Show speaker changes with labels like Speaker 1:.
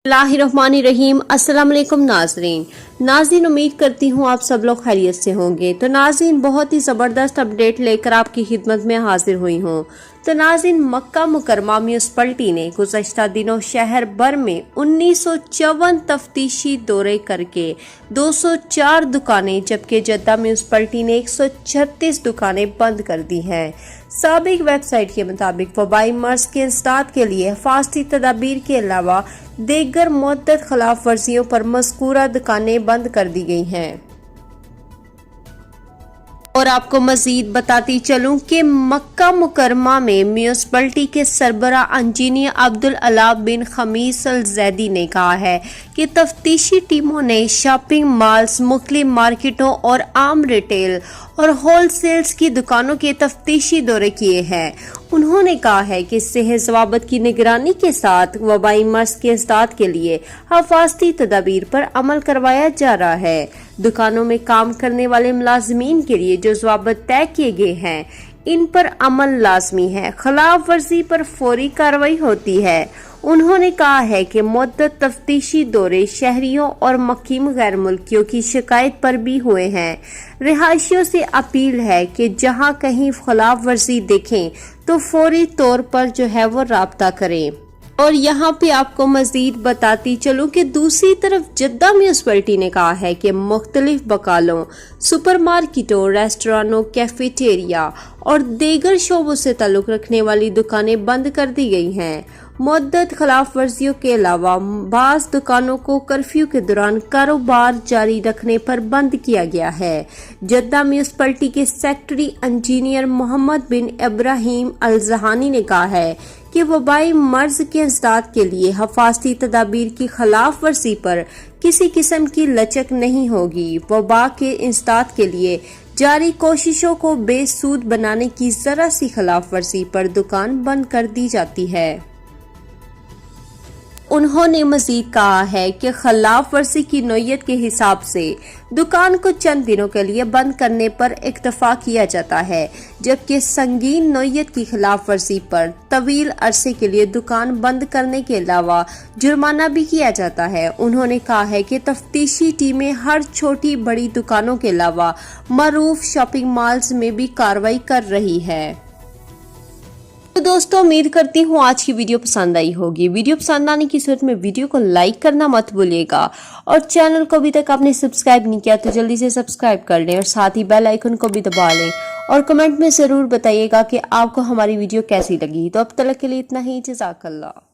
Speaker 1: बिस्मिल्लाहिर्रहमानिर्रहीम। अस्सलाम वालेकुम नाज़रीन, उम्मीद करती हूँ आप सब लोग खैरियत से होंगे। तो नाज़रीन, बहुत ही ज़बरदस्त अपडेट लेकर आपकी खिदमत में हाजिर हुई हूँ। तो नाज़रीन, मक्का मुकरमा म्यूनिसिपैलिटी ने गुज़श्ता दिनों शहर भर में 1954 तफ्तीशी दौरे करके 204 दुकानें, जबकि जद्दा म्यूनिसिपैलिटी ने 136 दुकानें बंद कर दी हैं। साबिक वेबसाइट के मुताबिक वबाई मर्ज के इंसदाद के लिए हिफाजती तदाबीर के अलावा दीगर मुअद्दद खिलाफ वर्जियों पर मज़कूरा दुकानें बंद कर दी गई हैं। और आपको मजीद बताती चलूं कि मक्का मुकरमा में म्यूनिसिपैलिटी के सरबरा इंजीनियर अब्दुल अला बिन खमीस अल जैदी ने कहा है कि तफ्तीशी टीमों ने शॉपिंग मॉल्स, मुख्तलिफ मार्केटों और आम रिटेल और होलसेल्स की दुकानों के तफ्तीशी दौरे किए हैं। उन्होंने कहा है कि सेहत ज़वाबत की निगरानी के साथ वबाई मर्ज के इंसदाद के लिए हिफाजती तदाबीर पर अमल करवाया जा रहा है। दुकानों में काम करने वाले मुलाजमीन के लिए जो ज़वाबत तय किए गए हैं, इन पर अमल लाजमी है। खिलाफ वर्जी पर फौरी कार्रवाई होती है। उन्होंने कहा है कि मुद्दत तफ्तीशी दौरे शहरियों और मुकीम गैर मुल्कियों की शिकायत पर भी हुए हैं। रिहायशियों से अपील है कि जहां कहीं खिलाफ वर्जी देखें तो फौरी तौर पर जो है वो राब्ता करें। और यहाँ पे आपको मजीद बताती चलूं कि दूसरी तरफ जद्दा म्यूनिसिपैलिटी ने कहा है कि मुख्तलिफ बकालों, सुपरमार्केटों, रेस्टोरेंटों, कैफेटेरिया और दीगर शोबों से ताल्लुक रखने वाली दुकानें बंद कर दी गई हैं। मुद्दत खिलाफ वर्जियों के अलावा बाज़ दुकानों को कर्फ्यू के दौरान कारोबार जारी रखने पर बंद किया गया है। जद्दा म्यूनिसिपैलिटी के सेक्रेटरी इंजीनियर मोहम्मद बिन इब्राहिम अल जहानी ने कहा है कि वबाई मर्ज के इंसदाद के लिए हिफाजती तदाबीर की खिलाफ वर्जी पर किसी किस्म की लचक नहीं होगी। वबा के इंसदाद के लिए जारी कोशिशों को बेसूद बनाने की जरा सी खिलाफ वर्जी पर दुकान बंद कर दी जाती है। उन्होंने मजीद कहा है कि खिलाफ वर्जी की नौयत के हिसाब से दुकान को चंद दिनों के लिए बंद करने पर इक्तफा किया जाता है, जबकि संगीन नौयत की खिलाफ वर्जी पर तवील अरसे के लिए दुकान बंद करने के अलावा जुर्माना भी किया जाता है। उन्होंने कहा है कि तफ्तीशी टीमें हर छोटी बड़ी दुकानों के अलावा मरूफ शॉपिंग मॉल्स में भी कार्रवाई कर रही है। तो दोस्तों, उम्मीद करती हूँ आज की वीडियो पसंद आई होगी। वीडियो पसंद आने की सूरत में वीडियो को लाइक करना मत भूलिएगा और चैनल को अभी तक आपने सब्सक्राइब नहीं किया तो जल्दी से सब्सक्राइब कर लें और साथ ही बेल आइकन को भी दबा लें और कमेंट में ज़रूर बताइएगा कि आपको हमारी वीडियो कैसी लगी। तो अब तक के लिए इतना ही, जज़ाकल्लाह।